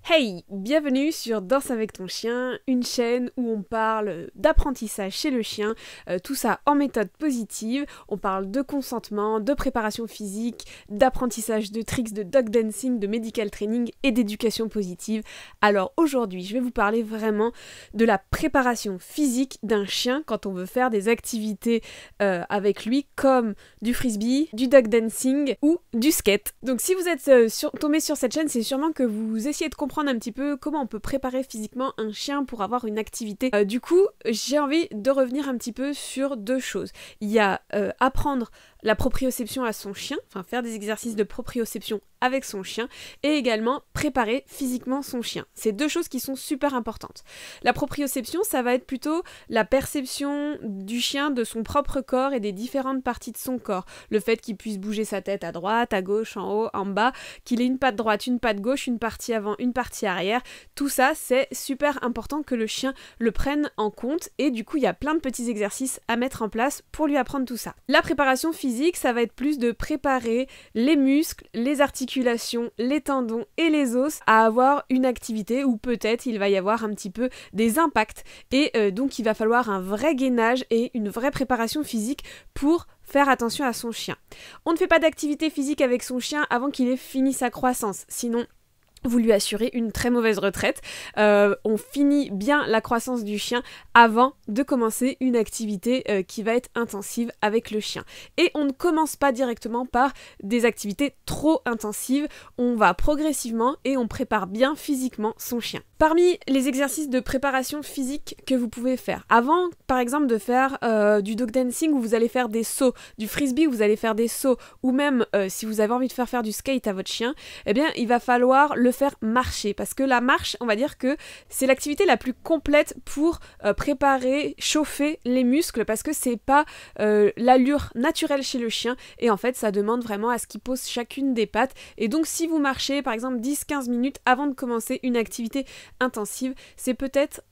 Hey, bienvenue sur Danse avec ton chien, une chaîne où on parle d'apprentissage chez le chien, tout ça en méthode positive. On parle de consentement, de préparation physique, d'apprentissage de tricks de dog dancing, de medical training et d'éducation positive. Alors aujourd'hui, je vais vous parler vraiment de la préparation physique d'un chien quand on veut faire des activités avec lui comme du frisbee, du dog dancing ou du skate. Donc si vous êtes tombé sur cette chaîne, c'est sûrement que vous essayez de comprendre un petit peu comment on peut préparer physiquement un chien pour avoir une activité. Du coup, j'ai envie de revenir un petit peu sur deux choses. Il y a apprendre la proprioception à son chien, enfin faire des exercices de proprioception avec son chien, et également préparer physiquement son chien. C'est deux choses qui sont super importantes. La proprioception, ça va être plutôt la perception du chien de son propre corps et des différentes parties de son corps. Le fait qu'il puisse bouger sa tête à droite, à gauche, en haut, en bas, qu'il ait une patte droite, une patte gauche, une partie avant, une partie arrière. Tout ça, c'est super important que le chien le prenne en compte, et du coup, il y a plein de petits exercices à mettre en place pour lui apprendre tout ça. La préparation physique, ça va être plus de préparer les muscles, les articulations, les tendons et les os à avoir une activité où peut-être il va y avoir un petit peu des impacts, et donc il va falloir un vrai gainage et une vraie préparation physique pour faire attention à son chien. On ne fait pas d'activité physique avec son chien avant qu'il ait fini sa croissance, sinon vous lui assurez une très mauvaise retraite. On finit bien la croissance du chien avant de commencer une activité qui va être intensive avec le chien. Et on ne commence pas directement par des activités trop intensives, on va progressivement et on prépare bien physiquement son chien. Parmi les exercices de préparation physique que vous pouvez faire, avant par exemple de faire du dog dancing où vous allez faire des sauts, du frisbee où vous allez faire des sauts, ou même si vous avez envie de faire du skate à votre chien, eh bien il va falloir le faire marcher, parce que la marche, on va dire que c'est l'activité la plus complète pour préparer, chauffer les muscles, parce que c'est pas l'allure naturelle chez le chien, et en fait ça demande vraiment à ce qu'il pose chacune des pattes, et donc si vous marchez par exemple 10-15 minutes avant de commencer une activité intensive, c'est peut-être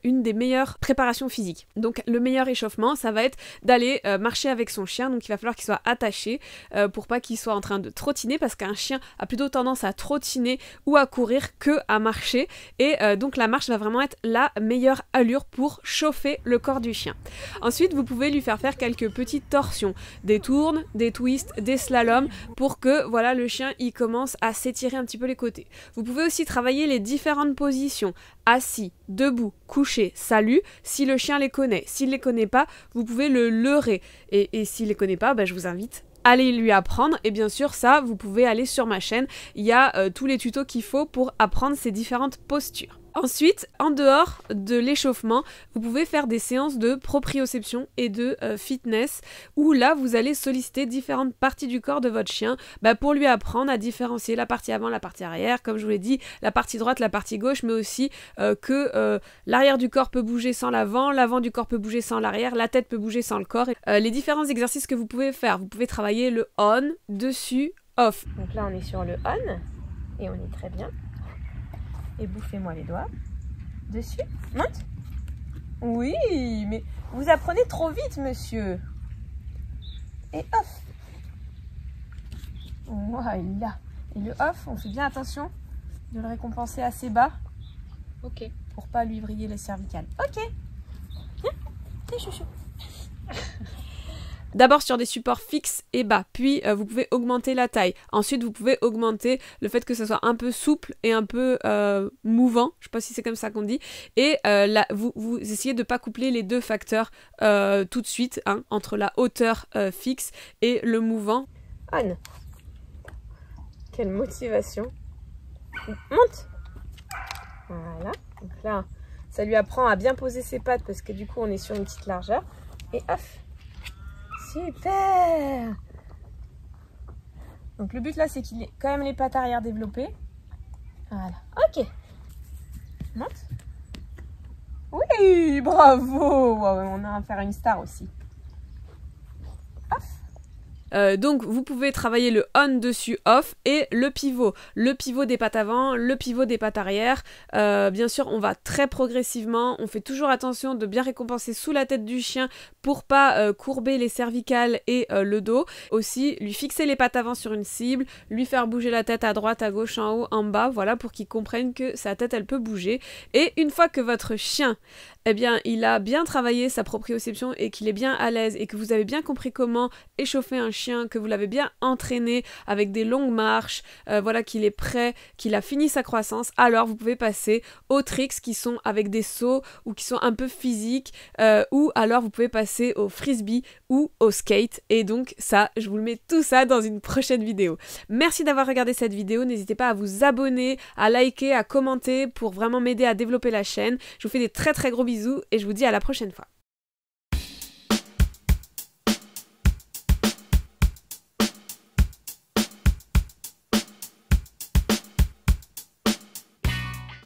une des meilleures préparations physiques. Donc le meilleur échauffement, ça va être d'aller marcher avec son chien, donc il va falloir qu'il soit attaché pour pas qu'il soit en train de trottiner, parce qu'un chien a plutôt tendance à trottiner ou à courir que à marcher, et donc la marche va vraiment être la meilleure allure pour chauffer le corps du chien. Ensuite, vous pouvez lui faire quelques petites torsions, des tournes, des twists, des slaloms, pour que voilà le chien il commence à s'étirer un petit peu les côtés. Vous pouvez aussi travailler les différentes positions, assis, debout, couché, salut, si le chien les connaît. S'il les connaît pas, vous pouvez le leurrer, et s'il les connaît pas, je vous invite allez lui apprendre, et bien sûr ça vous pouvez aller sur ma chaîne, il y a tous les tutos qu'il faut pour apprendre ces différentes postures. Ensuite, en dehors de l'échauffement, vous pouvez faire des séances de proprioception et de fitness, où là vous allez solliciter différentes parties du corps de votre chien pour lui apprendre à différencier la partie avant, la partie arrière, comme je vous l'ai dit, la partie droite, la partie gauche, mais aussi que l'arrière du corps peut bouger sans l'avant, l'avant du corps peut bouger sans l'arrière, la tête peut bouger sans le corps. Les différents exercices que vous pouvez faire, vous pouvez travailler le on, dessus, off. Donc là on est sur le on, et on est très bien. Et bouffez-moi les doigts. Dessus. Monte. Oui, mais vous apprenez trop vite, monsieur. Et off. Voilà. Et le off, on fait bien attention de le récompenser assez bas. Ok. Pour pas lui vriller les cervicales. Ok. Viens. Viens, chouchou. D'abord sur des supports fixes et bas, puis vous pouvez augmenter la taille. Ensuite, vous pouvez augmenter le fait que ça soit un peu souple et un peu mouvant, je sais pas si c'est comme ça qu'on dit, et là, vous essayez de ne pas coupler les deux facteurs tout de suite, entre la hauteur fixe et le mouvant. On. Quelle motivation. Monte. Voilà. Donc là, ça lui apprend à bien poser ses pattes, parce que du coup, on est sur une petite largeur. Et off. Super! Donc le but là, c'est qu'il ait quand même les pattes arrière développées. Voilà. Ok. Monte. Oui, bravo! On a à faire une star aussi. Off. Donc vous pouvez travailler le on dessus off et le pivot des pattes avant, le pivot des pattes arrière. Bien sûr on va très progressivement, on fait toujours attention de bien récompenser sous la tête du chien pour pas courber les cervicales et le dos. Aussi lui fixer les pattes avant sur une cible, lui faire bouger la tête à droite, à gauche, en haut, en bas, voilà, pour qu'il comprenne que sa tête elle peut bouger. Et une fois que votre chien, eh bien, il a bien travaillé sa proprioception et qu'il est bien à l'aise et que vous avez bien compris comment échauffer un chien, que vous l'avez bien entraîné avec des longues marches, voilà, qu'il est prêt, qu'il a fini sa croissance, alors vous pouvez passer aux tricks qui sont avec des sauts ou qui sont un peu physiques, ou alors vous pouvez passer au frisbee ou au skate. Et donc ça, je vous le mets tout ça dans une prochaine vidéo. Merci d'avoir regardé cette vidéo, n'hésitez pas à vous abonner, à liker, à commenter pour vraiment m'aider à développer la chaîne. Je vous fais des très très gros bisous et je vous dis à la prochaine fois.